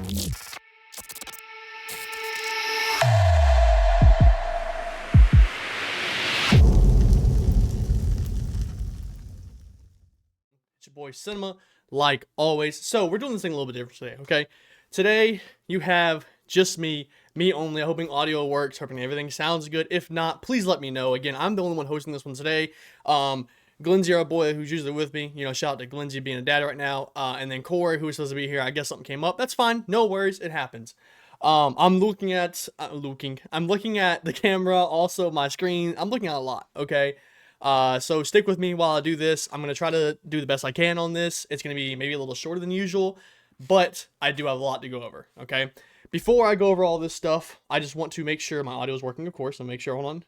It's your boy Cinema, like always. So we're doing this thing a little bit different today, okay? Today you have just me only. I'm hoping audio works, hoping everything sounds good. If not, please let me know. Again, I'm the only one hosting this one today. Glenzie, our boy, who's usually with me, you know, shout out to Glenzie being a dad right now. And then Corey, who was supposed to be here. I guess something came up. That's fine. No worries. It happens. I'm looking at the camera, also my screen. I'm looking at a lot, okay? So stick with me while I do this. I'm going to try to do the best I can on this. It's going to be maybe a little shorter than usual, but I do have a lot to go over, okay? Before I go over all this stuff, I just want to make sure my audio is working, of course. So make sure, hold on.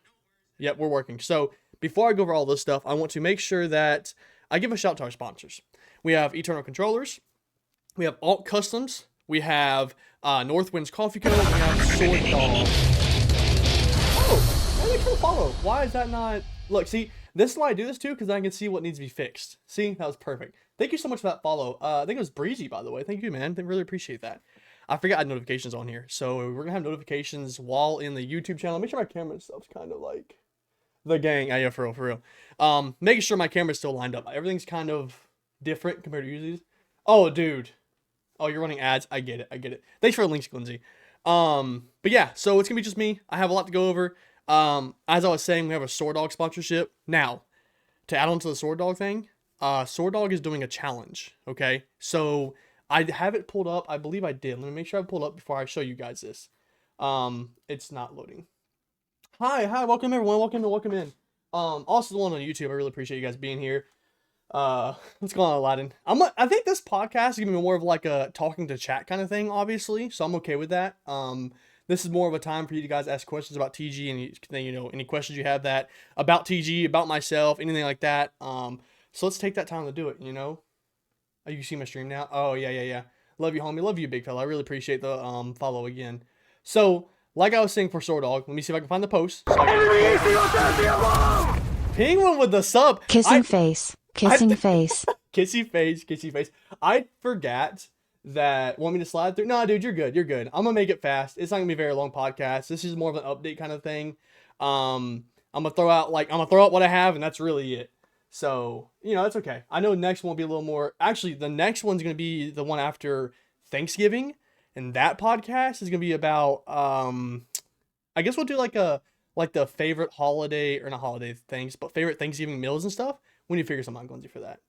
Yep, we're working. So before I go over all this stuff, I want to make sure that I give a shout out to our sponsors. We have Eternal Controllers. We have Alt Customs. We have Northwind's Coffee Co. We have Sword Dog. Oh, thanks for the follow. Why is that not... Look, see, this is why I do this too, because I can see what needs to be fixed. See, that was perfect. Thank you so much for that follow. I think it was Breezy, by the way. Thank you, man. I really appreciate that. I forgot I had notifications on here. So we're going to have notifications while in the YouTube channel. Make sure my camera stuff's kind of like the gang. Yeah, for real. Making sure my camera's still lined up. Everything's kind of different compared to usually. Oh, dude. Oh, you're running ads. I get it. Thanks for the links, Glenzie. But yeah, so it's going to be just me. I have a lot to go over. As I was saying, we have a Sword Dog sponsorship. Now, to add on to the Sword Dog thing, Sword Dog is doing a challenge, okay? So, I have it pulled up. I believe I did. Let me make sure I pulled up before I show you guys this. It's not loading. Hi, welcome everyone. Welcome in. Also the one on YouTube, I really appreciate you guys being here. What's going on, Aladdin? I think this podcast is gonna be more of like a talking to chat kind of thing, obviously, so I'm okay with that. This is more of a time for you guys to ask questions about TG and, you know, any questions you have that about TG, about myself, anything like that. So let's take that time to do it, you know? Oh, you see my stream now? Oh, yeah. Love you, homie. Love you, big fella. I really appreciate the follow again. So, like I was saying for Sword Dog, let me see if I can find the post. So Penguin with the sub. Kissing face. Kissing face. Kissy face. I forgot that. Want me to slide through? No, dude, you're good. I'm gonna make it fast. It's not gonna be a very long podcast. This is more of an update kind of thing. I'm gonna throw out what I have, and that's really it. So, you know, that's okay. I know next one will be a little more. Actually, the next one's gonna be the one after Thanksgiving, and that podcast is gonna be about. I guess we'll do like the favorite holiday, or not holiday things, but favorite Thanksgiving meals and stuff. We need to figure something out, Glenzie, for that.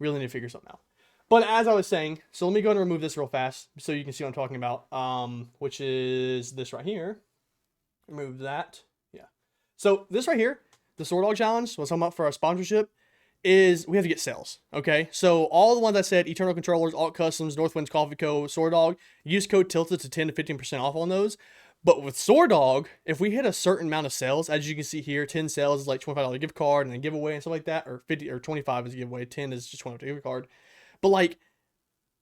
Really need to figure something out. But as I was saying, so let me go and remove this real fast so you can see what I'm talking about, which is this right here. Remove that. Yeah. So this right here, the Sword Dog Challenge, what's I'm up for our sponsorship, is we have to get sales, okay? So all the ones I said, Eternal Controllers, Alt Customs, Northwind's Coffee Co., Sword Dog, use code TILTED to 10 to 15% off on those. But with Sword Dog, if we hit a certain amount of sales, as you can see here, 10 sales is like $25 gift card and a giveaway and stuff like that, or 50 or 25 is a giveaway, 10 is just $25 gift card. But like,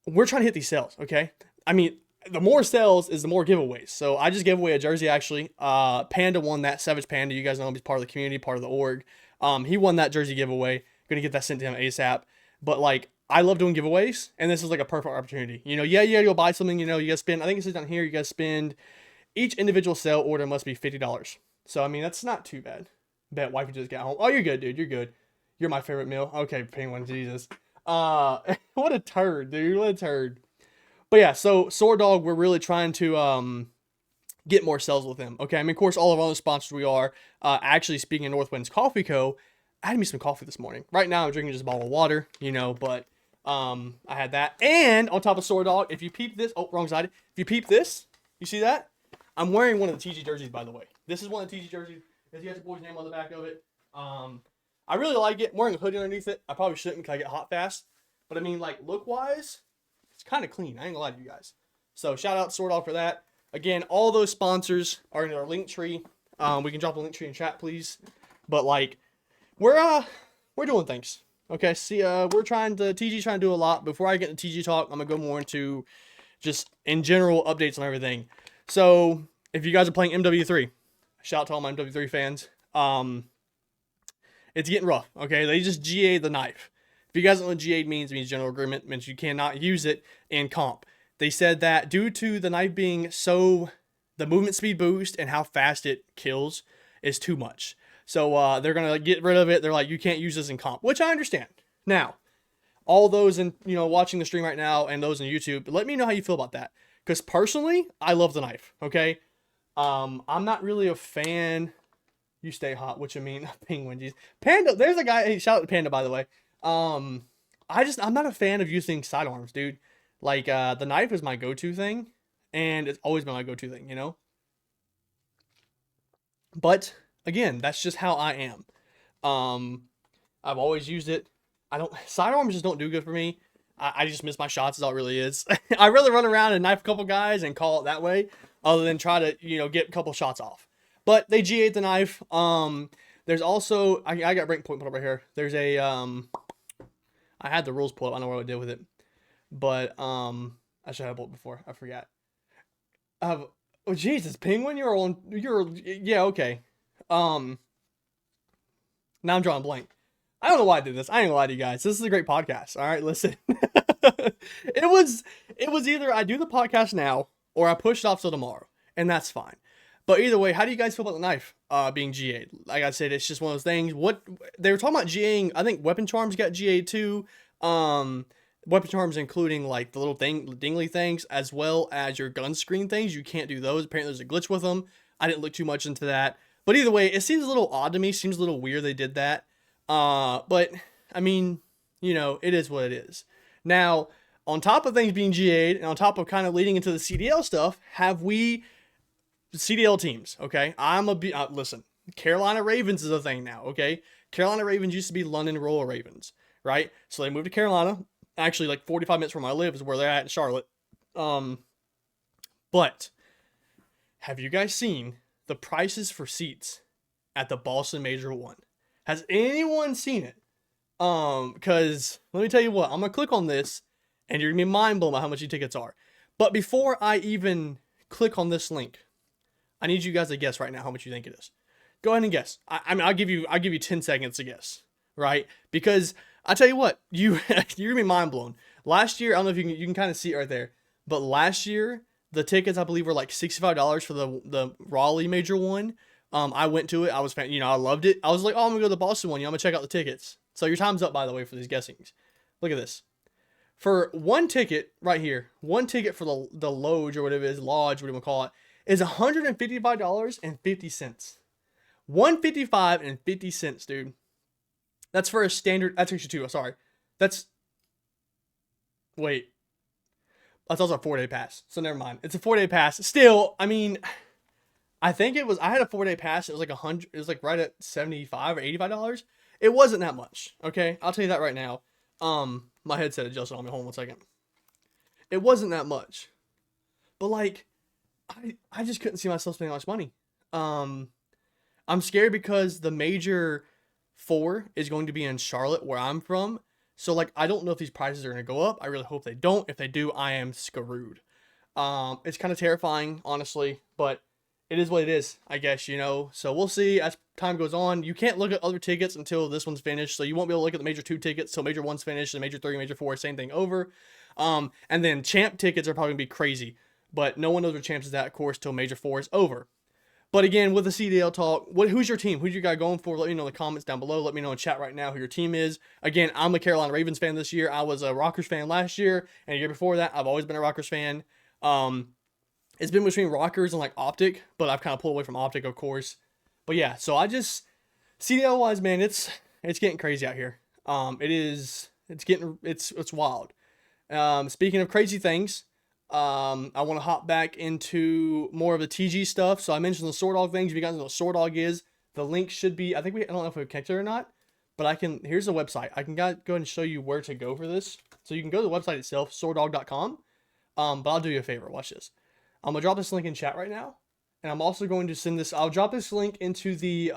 we're trying to hit these sales, okay? I mean, the more sales is the more giveaways. So I just gave away a jersey actually. Panda won that. Savage Panda, you guys know him, he's part of the community, part of the org. He won that jersey giveaway. Gonna get that sent to him ASAP. But like, I love doing giveaways, and this is like a perfect opportunity. You know, yeah, you gotta go buy something. You know, you gotta spend. I think it says down here, you gotta spend. Each individual sale order must be $50. So I mean, that's not too bad. Bet wifey just got home. Oh, you're good, dude. You're good. You're my favorite meal. Okay, Penguin. Jesus. What a turd, dude. What a turd. But yeah, so Sword Dog, we're really trying to get more sales with him. Okay, I mean, of course, all of our other sponsors we are. Actually, speaking of Northwind's Coffee Co., I had me some coffee this morning. Right now, I'm drinking just a bottle of water, you know, but I had that. And on top of Sword Dog, if you peep this, oh, wrong side. If you peep this, you see that? I'm wearing one of the TG jerseys, by the way. This is one of the TG jerseys. It has the boy's name on the back of it. I really like it. I'm wearing a hoodie underneath it. I probably shouldn't because I get hot fast. But I mean, like, look-wise, it's kind of clean. I ain't gonna lie to you guys. So, shout out to Sword Dog for that. Again, all those sponsors are in our link tree. We can drop a link tree in chat, please. But, like, we're doing things. Okay, see, TG's trying to do a lot. Before I get into TG talk, I'm gonna go more into just, in general, updates on everything. So, if you guys are playing MW3, shout out to all my MW3 fans. It's getting rough, okay? They just GA'd the knife. If you guys don't know what GA means, it means general agreement. It means you cannot use it in comp. They said that due to the knife being the movement speed boost and how fast it kills is too much. So they're gonna get rid of it. They're like, you can't use this in comp, which I understand. Now, all those in watching the stream right now and those in YouTube, let me know how you feel about that. Because personally, I love the knife. Okay, I'm not really a fan. You stay hot, which I mean, penguin. Geez. Panda, there's a guy. Hey, shout out to Panda, by the way. I'm not a fan of using sidearms, dude. Like, the knife is my go-to thing, and it's always been my go-to thing, But again, that's just how I am. I've always used it. Sidearms just don't do good for me. I just miss my shots, is all it really is. I really run around and knife a couple guys and call it that way, other than try to, get a couple shots off. But they G8'd the knife. There's also, I got breaking point put up right here. There's a, I had the rules pulled up. I don't know what I did with it. But, I should have pulled it before. I forgot. Oh, Jesus, Penguin, yeah, okay. Now I'm drawing blank. I don't know why I did this. I ain't gonna lie to you guys. This is a great podcast. All right, listen. It was either I do the podcast now or I push it off till tomorrow, and that's fine. But either way, how do you guys feel about the knife being GA'd? Like I said, it's just one of those things. What they were talking about GAing, I think Weapon Charms got GA'd too. Weapon Charms including like the little dingly things as well as your gun screen things. You can't do those. Apparently there's a glitch with them. I didn't look too much into that. But either way, it seems a little odd to me. Seems a little weird they did that. But I mean, it is what it is. Now, on top of things being GA'd and on top of kind of leading into the CDL stuff, have we CDL teams? Okay, listen. Carolina Ravens is a thing now. Okay, Carolina Ravens used to be London Royal Ravens, right? So they moved to Carolina. Actually, like 45 minutes from where I live is where they're at in Charlotte. But have you guys seen the prices for seats at the Boston Major 1? Has anyone seen it? Because let me tell you what, I'm gonna click on this and you're gonna be mind blown by how much these tickets are. But before I even click on this link, I need you guys to guess right now how much you think it is. Go ahead and guess. I mean, I'll give you 10 seconds to guess, right? Because I tell you what, you're gonna be mind blown. Last year, I don't know if you can kind of see it right there, but last year the tickets I believe were like $65 for the Raleigh Major 1. I went to it. I was, I loved it. I was like, oh, I'm gonna go to the Boston one. I'm gonna check out the tickets. So your time's up, by the way, for these guessings. Look at this. For one ticket right here, one ticket for the Lodge or whatever it is, Lodge, what do you want to call it, is $155.50. $155.50, dude. That's for a standard. That's actually two. Sorry. Wait. That's also a 4-day pass. So never mind. It's a 4-day pass. Still, I mean, I think it was. I had a 4-day pass. It was like $100. It was like right at $75 or $85. It wasn't that much. Okay, I'll tell you that right now. My headset adjusted on me. Hold on 1 second. It wasn't that much, but like, I just couldn't see myself spending that much money. I'm scared because the Major 4 is going to be in Charlotte, where I'm from. So like, I don't know if these prices are going to go up. I really hope they don't. If they do, I am screwed. It's kind of terrifying, honestly, but it is what it is, I guess, So we'll see as time goes on. You can't look at other tickets until this one's finished. So you won't be able to look at the Major 2 tickets till Major 1's finished, and Major 3, Major 4, same thing over. And then Champ tickets are probably going to be crazy. But no one knows what Champs is at, of course, till Major 4 is over. But again, with the CDL talk, who's your team? Who's your guy going for? Let me know in the comments down below. Let me know in chat right now who your team is. Again, I'm a Carolina Ravens fan this year. I was a Rockers fan last year. And the year before that, I've always been a Rockers fan. It's been between Rockers and like Optic, but I've kind of pulled away from Optic, of course. But yeah, so CDL wise, man, it's getting crazy out here. It's wild. Speaking of crazy things, I want to hop back into more of the TG stuff. So I mentioned the Sword Dog things. If you guys know what Sword Dog is, the link should be, I don't know if we connected or not, but here's the website. I can go ahead and show you where to go for this. So you can go to the website itself, sworddog.com. But I'll do you a favor. Watch this. I'm gonna drop this link in chat right now. And I'm also going to send this, I'll drop this link into the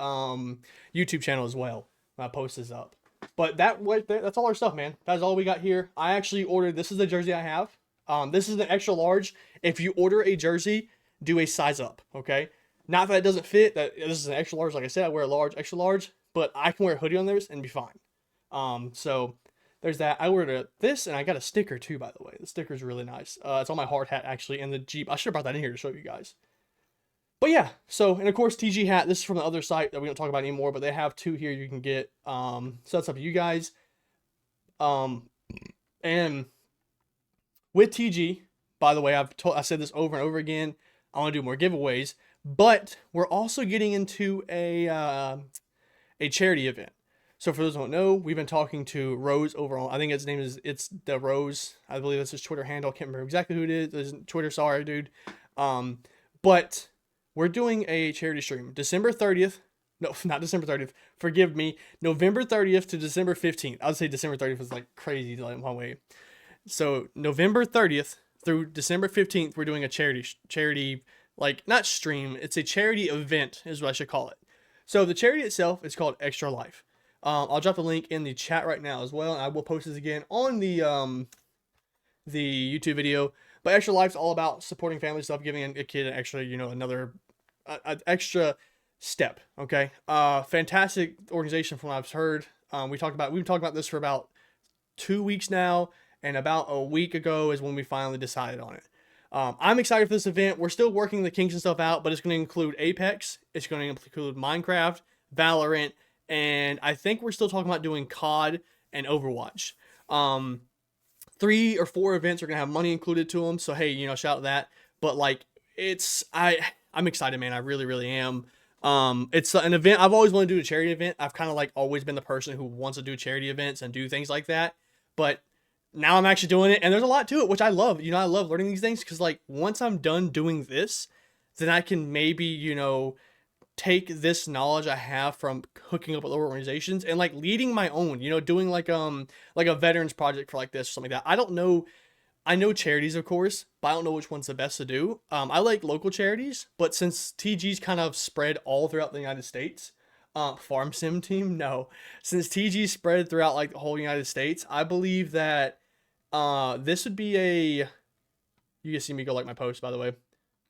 YouTube channel as well when I post this up. But that's all our stuff, man. That's all we got here. I actually ordered, this is the jersey I have. This is an extra large. If you order a jersey, do a size up, okay? Not that it doesn't fit, that this is an extra large. Like I said, I wear a large, extra large, but I can wear a hoodie on this and be fine. So there's that. I ordered this, and I got a sticker too, by the way. The sticker's really nice. It's on my hard hat, actually, and the Jeep. I should have brought that in here to show you guys. But yeah, so, and of course, TG hat. This is from the other site that we don't talk about anymore, but they have 2 here you can get. So that's up to you guys. And with TG, by the way, I said this over and over again. I want to do more giveaways, but we're also getting into a charity event. So for those who don't know, we've been talking to Rose over on, I think his name is, it's the Rose. I believe that's his Twitter handle. I can't remember exactly who it is. His Twitter, sorry, dude. But we're doing a charity stream December 30th. No, not December 30th. Forgive me. November 30th to December 15th. I would say December 30th was like crazy like one way. So November 30th through December 15th, we're doing a charity, like not stream. It's a charity event is what I should call it. So the charity itself is called Extra Life. I'll drop the link in the chat right now as well, and I will post this again on the YouTube video. But Extra Life's all about supporting family stuff, giving a kid an extra, another extra step. Okay, fantastic organization from what I've heard. We've talked about this for about 2 weeks now, and about a week ago is when we finally decided on it. I'm excited for this event. We're still working the kinks and stuff out, but it's going to include Apex. It's going to include Minecraft, Valorant, and I think we're still talking about doing COD and Overwatch. 3 or 4 events are going to have money included to them. So, hey, shout out that. But like, I'm excited, man. I really, really am. It's an event. I've always wanted to do a charity event. I've kind of like always been the person who wants to do charity events and do things like that. But now I'm actually doing it, and there's a lot to it, which I love. I love learning these things because like once I'm done doing this, then I can maybe, take this knowledge I have from hooking up with other organizations and like leading my own, doing like a veterans project for like this or something like that. I don't know. I know charities, of course, but I don't know which one's the best to do. I like local charities, but since TG's kind of spread all throughout the United States, Farm Sim Team, no. Since TG spread throughout like the whole United States, I believe that this would be a. You can see me go like my post, by the way.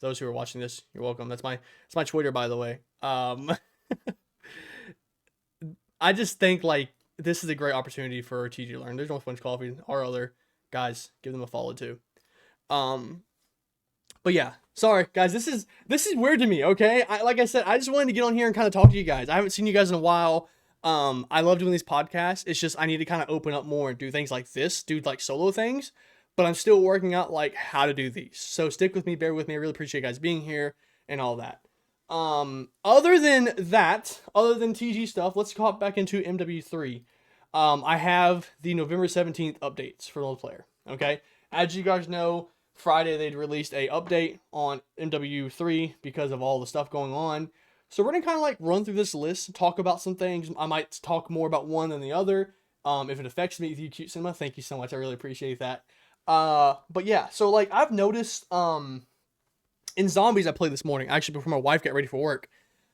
Those who are watching this, you're welcome. That's my Twitter, by the way. I just think like this is a great opportunity for TG to learn. There's no French Coffee, our other guys, give them a follow too. But yeah, sorry guys, this is weird to me. Okay, like I said, I just wanted to get on here and kind of talk to you guys. I haven't seen you guys in a while. I love doing these podcasts. It's just I need to kind of open up more and do things like this, do like solo things. But I'm still working out like how to do these. So stick with me, bear with me. I really appreciate you guys being here and all that. Other than TG stuff, let's hop back into MW3. I have the November 17th updates for multiplayer. Okay, as you guys know, Friday they'd released a update on MW3 because of all the stuff going on. So we're gonna kind of like run through this list, talk about some things. I might talk more about one than the other. If it affects me, you cute cinema, thank you so much. I really appreciate that. But yeah, so like I've noticed in zombies I played this morning, actually before my wife got ready for work,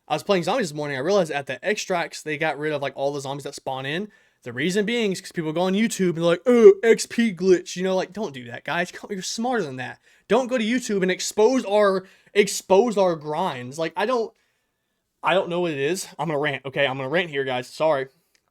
I was playing zombies this morning. I realized at the extracts they got rid of like all the zombies that spawn in. The reason being is because people go on YouTube and they're like, oh, XP glitch, like don't do that, guys. You're smarter than that. Don't go to YouTube and expose our grinds. Like I don't know what it is. I'm gonna rant, okay? I'm gonna rant here, guys. Sorry.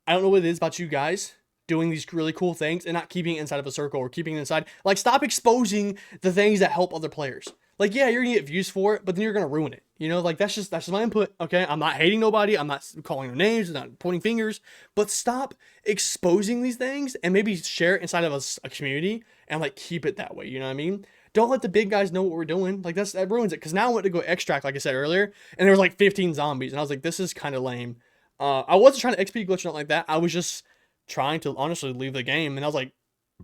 I don't know what it is about you guys doing these really cool things and not keeping it inside of a circle or keeping it inside. Like, stop exposing the things that help other players. Like, yeah, you're gonna get views for it, but then you're gonna ruin it. Like that's just my input. Okay, I'm not hating nobody. I'm not calling their names. I'm not pointing fingers. But stop exposing these things and maybe share it inside of a community and like keep it that way. You know what I mean? Don't let the big guys know what we're doing. Like that ruins it. Because now I went to go extract, like I said earlier, and there was like 15 zombies, and I was like, this is kind of lame. I wasn't trying to XP glitch or nothing like that. I was just trying to honestly leave the game, and I was like,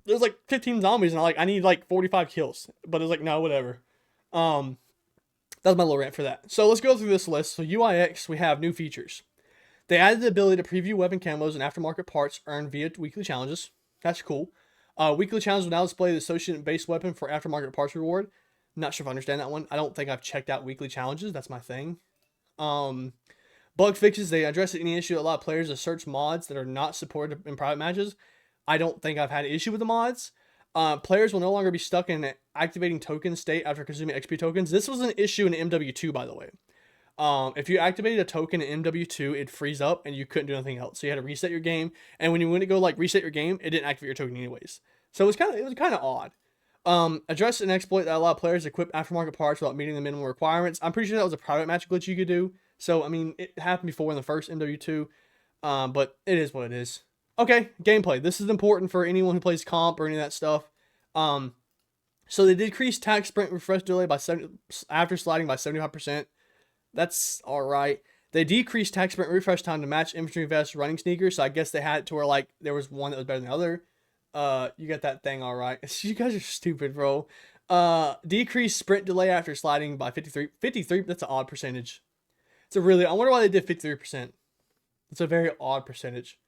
there's like 15 zombies, and I need like 45 kills. But it was like, no, whatever. That's my little rant for that. So let's go through this list. So UIX, we have new features. They added the ability to preview weapon camos and aftermarket parts earned via weekly challenges. That's cool. Weekly challenges will now display the associated base weapon for aftermarket parts reward. Not sure if I understand that one. I don't think I've checked out weekly challenges. That's my thing. Bug fixes, they address any issue that a lot of players assert mods that are not supported in private matches. I don't think I've had an issue with the mods. Players will no longer be stuck in activating token state after consuming XP tokens. This was an issue in MW2, by the way. If you activated a token in MW2, it'd freeze up and you couldn't do anything else. So you had to reset your game. And when you went to go like reset your game, it didn't activate your token anyways. So it was kind of odd. Address an exploit that allowed players to equip aftermarket parts without meeting the minimum requirements. I'm pretty sure that was a private match glitch you could do. So I mean, it happened before in the first MW2, but it is what it is. Okay, gameplay. This is important for anyone who plays comp or any of that stuff. So they decreased tac sprint refresh delay by 70 after sliding by 75%. That's all right. They decreased tac sprint refresh time to match infantry vest running sneakers. So I guess they had it to where like there was one that was better than the other. You got that thing all right. You guys are stupid, bro. Decreased sprint delay after sliding by 53. 53. That's an odd percentage. It's a really. I wonder why they did 53%. It's a very odd percentage.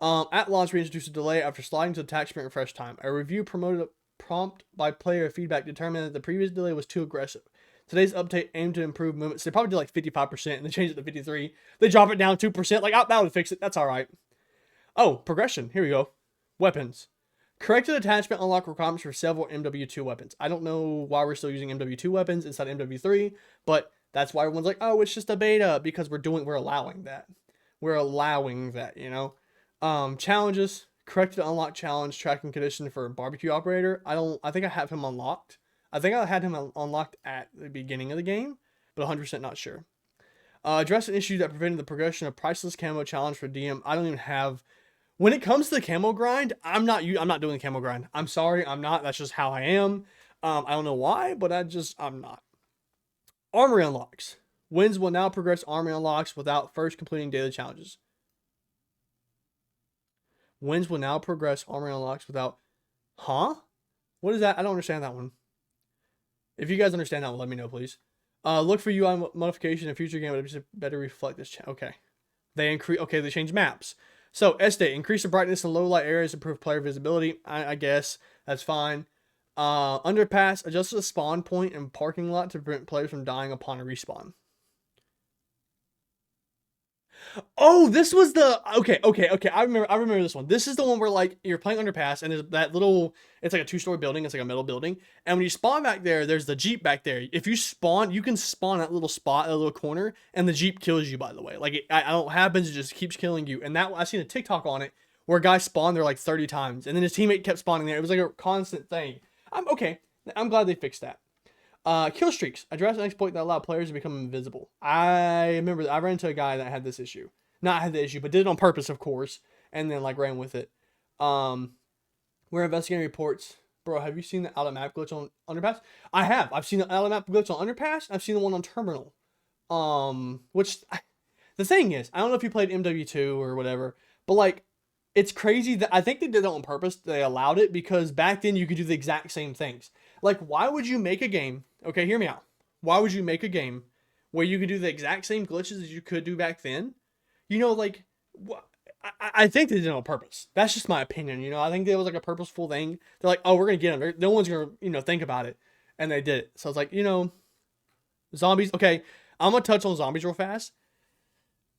At launch, we introduced a delay after sliding to the tac sprint refresh time. A review promoted a prompt by player feedback determined that the previous delay was too aggressive. Today's update aimed to improve movements. They probably did like 55% and they changed it to 53. They drop it down 2%. Like, that would fix it. That's all right. Oh, progression. Here we go. Weapons. Corrected attachment unlock requirements for several MW2 weapons. I don't know why we're still using MW2 weapons instead of MW3, but that's why everyone's like, oh, it's just a beta, because we're allowing that. We're allowing that, you know? Challenges. Corrected unlock challenge tracking condition for barbecue operator. I think I have him unlocked. I think I had him unlocked at the beginning of the game, but 100% not sure. Address an issue that prevented the progression of priceless camo challenge for DM. I don't even have. When it comes to the camo grind, I'm not doing the camo grind. I'm sorry, I'm not. That's just how I am. I don't know why, but I'm not. Armory unlocks. Wins will now progress armory unlocks without first completing daily challenges. Wins will now progress armory unlocks without. Huh? What is that? I don't understand that one. If you guys understand that one, let me know, please. Look for UI modification in future game, but better reflect this. Okay. They changed maps. So, S-Day, increase the brightness in low light areas, improve player visibility. I guess that's fine. Underpass, adjust the spawn point and parking lot to prevent players from dying upon a respawn. Oh, this was the okay. I remember this one. This is the one where like you're playing underpass and there's that little. It's like a 2-story building. It's like a metal building, and when you spawn back there, there's the Jeep back there. If you spawn, you can spawn that little spot, that little corner, and the Jeep kills you. By the way, like I don't know what happens. It just keeps killing you. And that I seen a TikTok on it where a guy spawned there like 30 times, and then his teammate kept spawning there. It was like a constant thing. I'm glad they fixed that. Kill streaks. Address an exploit that allowed players to become invisible. I remember I ran into a guy that had this issue. Not had the issue, but did it on purpose, of course, and then like ran with it. We're investigating reports. Bro, have you seen the out of map glitch on Underpass? I have. I've seen the out of map glitch on Underpass. I've seen the one on Terminal. The thing is, I don't know if you played MW2 or whatever, but like, it's crazy that I think they did it on purpose. They allowed it because back then you could do the exact same things. Like, why would you make a game? Okay, hear me out. Why would you make a game where you could do the exact same glitches as you could do back then? You know, like, I think they did it on purpose. That's just my opinion. You know, I think it was like a purposeful thing. They're like, oh, we're gonna get them. No one's gonna, think about it, and they did it. So I was like, zombies. Okay, I'm gonna touch on zombies real fast.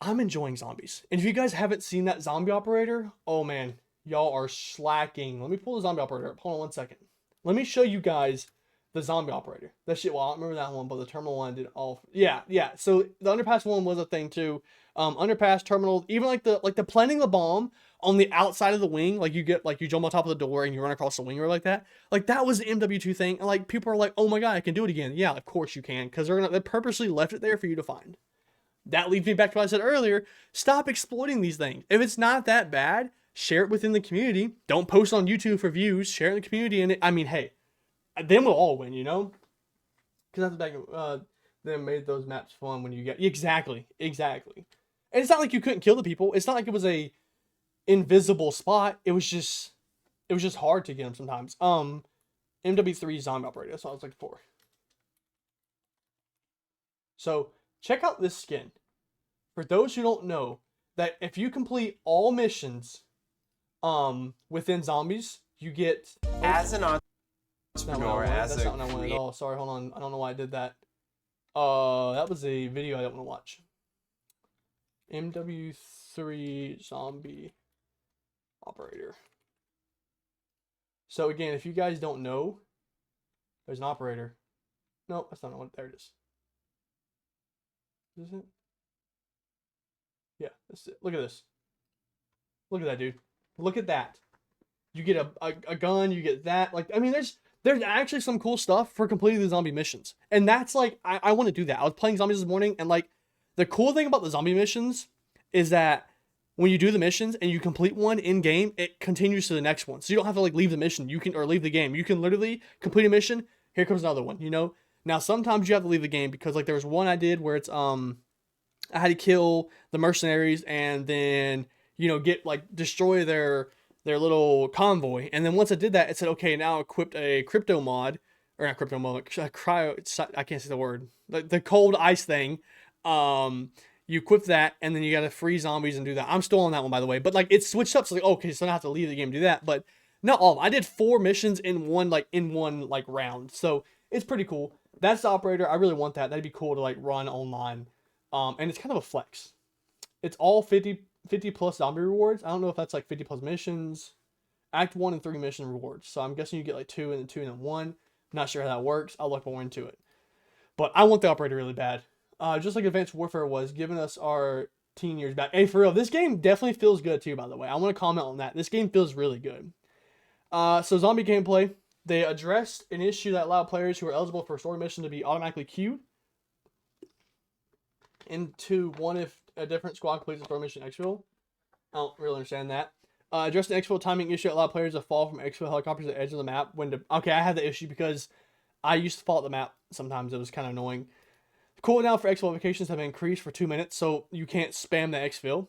I'm enjoying zombies, and if you guys haven't seen that zombie operator, oh man, y'all are slacking. Let me pull the zombie operator up. Hold on 1 second. Let me show you guys the zombie operator. That shit. Well, I don't remember that one, but the terminal one did all. Yeah. So the underpass one was a thing too. Underpass, terminal, even like the planting the bomb on the outside of the wing, like you jump on top of the door and you run across the wing or like that. Like that was the MW2 thing, and like people are like, oh my god, I can do it again. Yeah, of course you can, because they purposely left it there for you to find. That leads me back to what I said earlier. Stop exploiting these things. If it's not that bad, share it within the community. Don't post on YouTube for views. Share it in the community, and hey, then we'll all win, because that's back. They made those maps fun when you get exactly. And it's not like you couldn't kill the people. It's not like it was a invisible spot. It was just hard to get them sometimes. MW3 zombie operator. That's what I was looking for. So check out this skin. For those who don't know, that if you complete all missions, within zombies, you get as an entrepreneur, that's not what I wanted at all. Sorry, hold on. I don't know why I did that. That was a video I don't want to watch. MW3 zombie operator. So again, if you guys don't know, there's an operator. No, that's not what. There it is. Is it? Yeah, that's it. Look at this. Look at that, dude. Look at that. You get a gun, you get that. Like, I mean, there's actually some cool stuff for completing the zombie missions. And that's like, I want to do that. I was playing zombies this morning, and like, the cool thing about the zombie missions is that when you do the missions and you complete one in game, it continues to the next one. So you don't have to like leave the mission. Or leave the game. You can literally complete a mission. Here comes another one, you know? Now, sometimes you have to leave the game because like there was one I did where it's, I had to kill the mercenaries and then, get like destroy their little convoy. And then once I did that, it said, okay, now equipped a crypto mod, or not crypto mod, I can't say the word, the cold ice thing. You equip that, and then you got to free zombies and do that. I'm still on that one, by the way, but like it's switched up. So like, okay, so I don't have to leave the game to do that, but not all. I did 4 missions in one round, so it's pretty cool. That's the operator. I really want that. That'd be cool to like run online. And it's kind of a flex. It's all 50 plus zombie rewards. I don't know if that's like 50 plus missions. Act 1 and 3 mission rewards. So I'm guessing you get like 2 and then 2 and then 1. Not sure how that works. I'll look more into it. But I want the operator really bad. Just like Advanced Warfare was, giving us our teen years back. Hey, for real, this game definitely feels good too, by the way. I want to comment on that. This game feels really good. So zombie gameplay. They addressed an issue that allowed players who are eligible for a story mission to be automatically queued into one if a different squad completes a story mission exfil. I don't really understand that. Addressed an exfil timing issue that allowed players to fall from exfil helicopters at the edge of the map. Okay, I had the issue because I used to fall at the map sometimes. It was kind of annoying. Cooldown for exfil applications have been increased for 2 minutes, so you can't spam the exfil.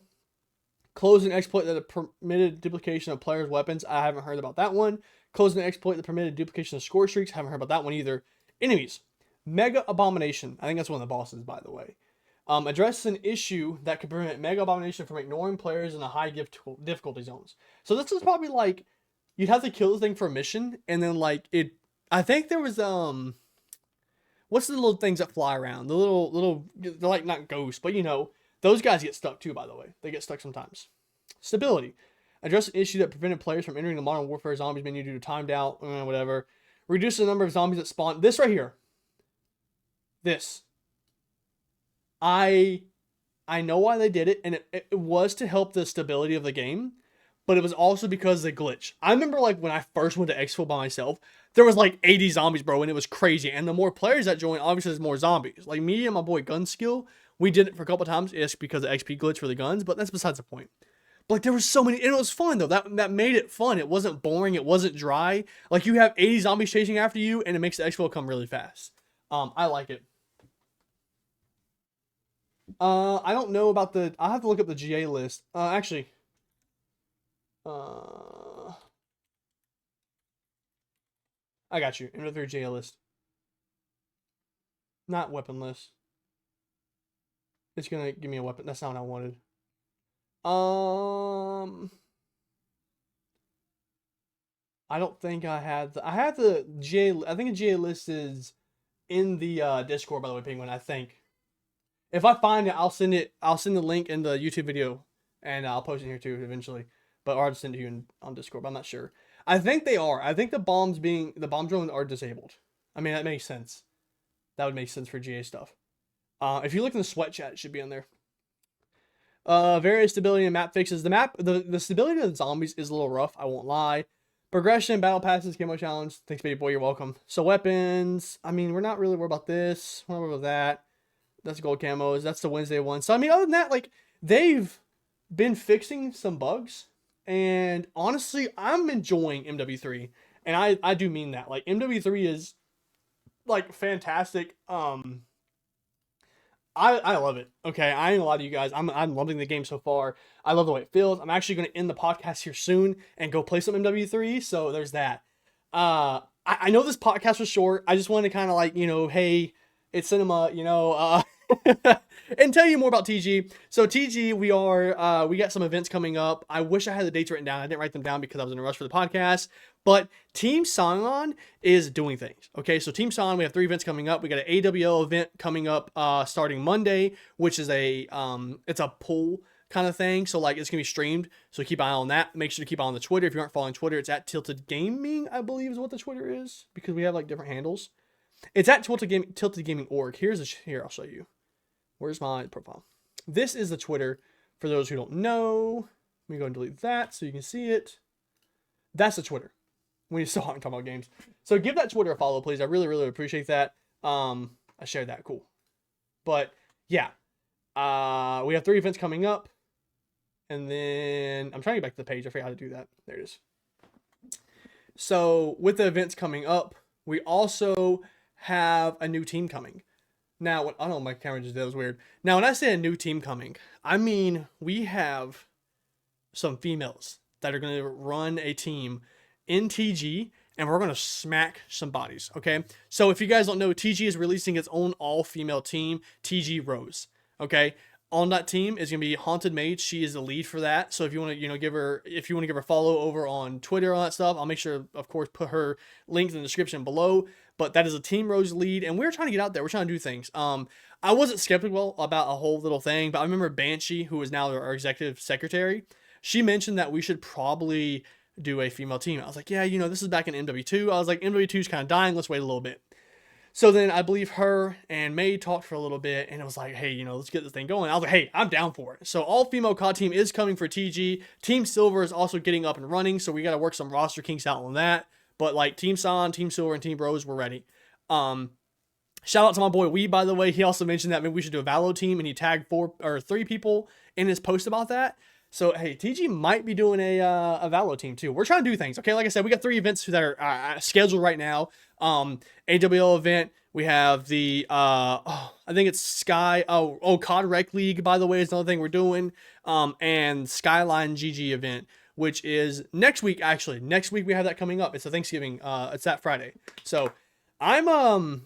Close an exploit that permitted duplication of players' weapons. I haven't heard about that one. Close an exploit that permitted duplication of score streaks. Haven't heard about that one either. Enemies. Mega Abomination. I think that's one of the bosses, by the way. Address an issue that could prevent Mega Abomination from ignoring players in the high difficulty zones. So this is probably like, you'd have to kill the thing for a mission, and then like I think there was what's the little things that fly around? The little they're like not ghosts, but those guys get stuck too, by the way. They get stuck sometimes. Stability. Address an issue that prevented players from entering the Modern Warfare Zombies menu due to timed out, whatever. Reduce the number of zombies that spawn. This right here. This. I know why they did it, and it was to help the stability of the game, but it was also because of the glitch. I remember like when I first went to exfil by myself, there was like 80 zombies, bro, and it was crazy. And the more players that join, obviously there's more zombies. Like me and my boy Gunskill, we did it for a couple times. It's because of XP glitch for the guns, but that's besides the point. But like there was so many, and it was fun though. That made it fun. It wasn't boring. It wasn't dry. Like you have 80 zombies chasing after you, and it makes the exfil come really fast. I like it. I don't know about I'll have to look up the GA list. Actually. I got you. Another GA list. Not weapon list. It's gonna give me a weapon. That's not what I wanted. I don't think I had I had the GA. I think the GA list is in the Discord, by the way, Penguin. I think. If I find it, I'll send the link in the YouTube video, and I'll post it here too eventually. But I'll just send it to you on Discord. But I'm not sure. I think they are. I think the bomb drones are disabled. I mean, that makes sense. That would make sense for GA stuff. If you look in the sweat chat, it should be on there. Various stability and map fixes. The stability of the zombies is a little rough. I won't lie. Progression, battle passes, camo challenge. Thanks, baby boy. You're welcome. So weapons. I mean, we're not really worried about this. We're not worried about that. That's gold camos. That's the Wednesday one. So, I mean, other than that, like, they've been fixing some bugs. And honestly, I'm enjoying MW3. And I do mean that. Like, MW3 is, like, fantastic. I love it. Okay, I ain't gonna lie to you guys. I'm loving the game so far. I love the way it feels. I'm actually going to end the podcast here soon and go play some MW3. So, there's that. I know this podcast was short. I just wanted to kind of like, hey, it's cinema, and tell you more about TG. So TG, we got some events coming up. I wish I had the dates written down. I didn't write them down because I was in a rush for the podcast. But Team Sion is doing things. Okay, so Team Sion, we have 3 events coming up. We got an AWL event coming up starting Monday, which is it's a poll kind of thing. So like it's gonna be streamed. So keep an eye on that. Make sure to keep an eye on the Twitter. If you aren't following Twitter, it's at Tilted Gaming, I believe is what the Twitter is, because we have like different handles. It's at TiltedOrg. Here, I'll show you. Where's my profile? This is the Twitter for those who don't know. Let me go and delete that so you can see it. That's the Twitter. We still aren't talking about games. So give that Twitter a follow, please. I really, really appreciate that. I shared that. Cool. But yeah, we have 3 events coming up. And then I'm trying to get back to the page. I forgot how to do that. There it is. So with the events coming up, we also have a new team coming. Now, I don't know, my camera just did, that was weird. Now, when I say a new team coming, I mean we have some females that are going to run a team in TG, and we're going to smack some bodies, okay? So if you guys don't know, TG is releasing its own all-female team, TG Rose, okay? On that team is going to be Haunted Mage. She is the lead for that. So if you want to, give her a follow over on Twitter, all that stuff, I'll make sure, of course, put her link in the description below. But that is a Team Rose lead, and we're trying to get out there. We're trying to do things. I wasn't skeptical about a whole little thing, but I remember Banshee, who is now our executive secretary, she mentioned that we should probably do a female team. I was like, yeah, this is back in MW2. I was like, MW2 is kind of dying. Let's wait a little bit. So then I believe her and May talked for a little bit, and it was like, hey, let's get this thing going. I was like, hey, I'm down for it. So all female COD team is coming for TG. Team Silver is also getting up and running, so we got to work some roster kinks out on that. But like Team San, Team Silver, and Team Rose, we're ready. Shout out to my boy Wee, by the way. He also mentioned that maybe we should do a Valo team, and he tagged 3 people in his post about that. So, hey, TG might be doing a Valo team, too. We're trying to do things, okay? Like I said, we got 3 events that are scheduled right now. AWL event. We have the, I think it's Sky. COD Rec League, by the way, is another thing we're doing. And Skyline GG event, which is next week, actually. Next week, we have that coming up. It's a Thanksgiving. It's that Friday. So, I'm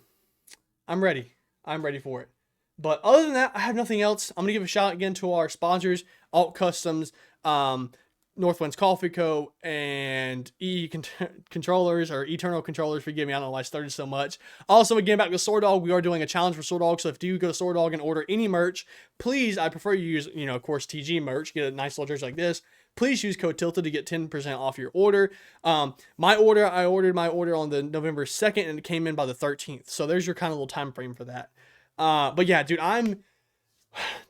ready. I'm ready for it. But other than that, I have nothing else. I'm going to give a shout out again to our sponsors, Alt Customs, Northwinds Coffee Co., and Controllers, or Eternal Controllers, forgive me, I don't know why I started so much. Also, again, back to SwordDog, we are doing a challenge for SwordDog, so if you go to SwordDog and order any merch, please, I prefer you use, of course, TG merch, get a nice little jersey like this. Please use code TILTED to get 10% off your order. I ordered my order on the November 2nd, and it came in by the 13th, so there's your kind of little time frame for that. But yeah, dude,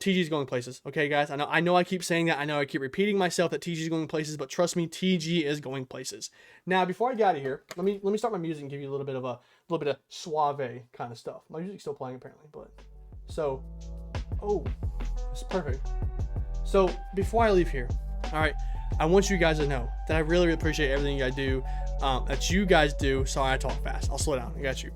TG's going places. Okay, guys, I know I keep saying that. I know I keep repeating myself that TG's going places, but trust me, TG is going places. Now, before I get out of here, let me start my music and give you a little bit of suave kind of stuff. My music's still playing apparently, but so, it's perfect. So before I leave here, all right, I want you guys to know that I really, really appreciate everything you guys do. Sorry, I talk fast. I'll slow down. I got you.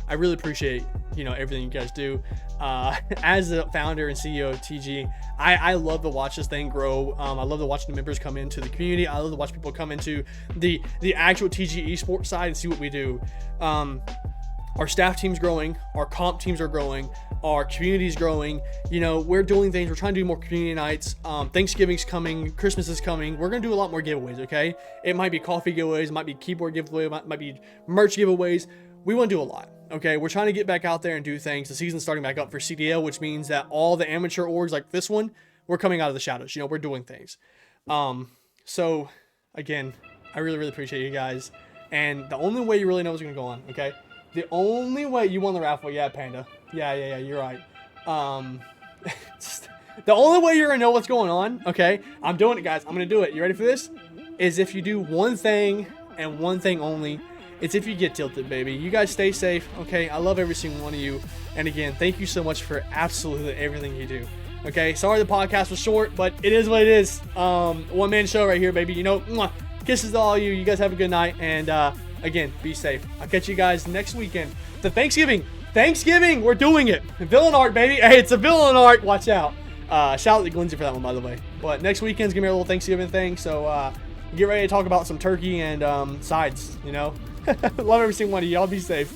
I really appreciate, everything you guys do. As the founder and CEO of TG, I love to watch this thing grow. I love to watch the members come into the community. I love to watch people come into the actual TG esports side and see what we do. Our staff team's growing. Our comp teams are growing. Our community's growing. We're doing things. We're trying to do more community nights. Thanksgiving's coming. Christmas is coming. We're going to do a lot more giveaways, okay? It might be coffee giveaways. It might be keyboard giveaways. Might be merch giveaways. We want to do a lot. Okay, we're trying to get back out there and do things. The season's starting back up for CDL, which means that all the amateur orgs like this one, we're coming out of the shadows. We're doing things. So, again, I really, really appreciate you guys. And the only way you really know what's going to go on, okay? The only way you won the raffle, yeah, Panda. Yeah, you're right. The only way you're going to know what's going on, okay? I'm doing it, guys. I'm going to do it. You ready for this? Is if you do one thing and one thing only. It's if you get tilted, baby. You guys stay safe, okay? I love every single one of you. And again, thank you so much for absolutely everything you do. Okay, sorry the podcast was short, but it is what it is. One-man show right here, baby. Kisses to all you. You guys have a good night. And again, be safe. I'll catch you guys next weekend. The Thanksgiving, we're doing it. Villain arc, baby. Hey, it's a villain arc. Watch out. Shout out to Glindsey for that one, by the way. But next weekend's gonna be a little Thanksgiving thing. So get ready to talk about some turkey and sides, Love every single one of you. Y'all be safe.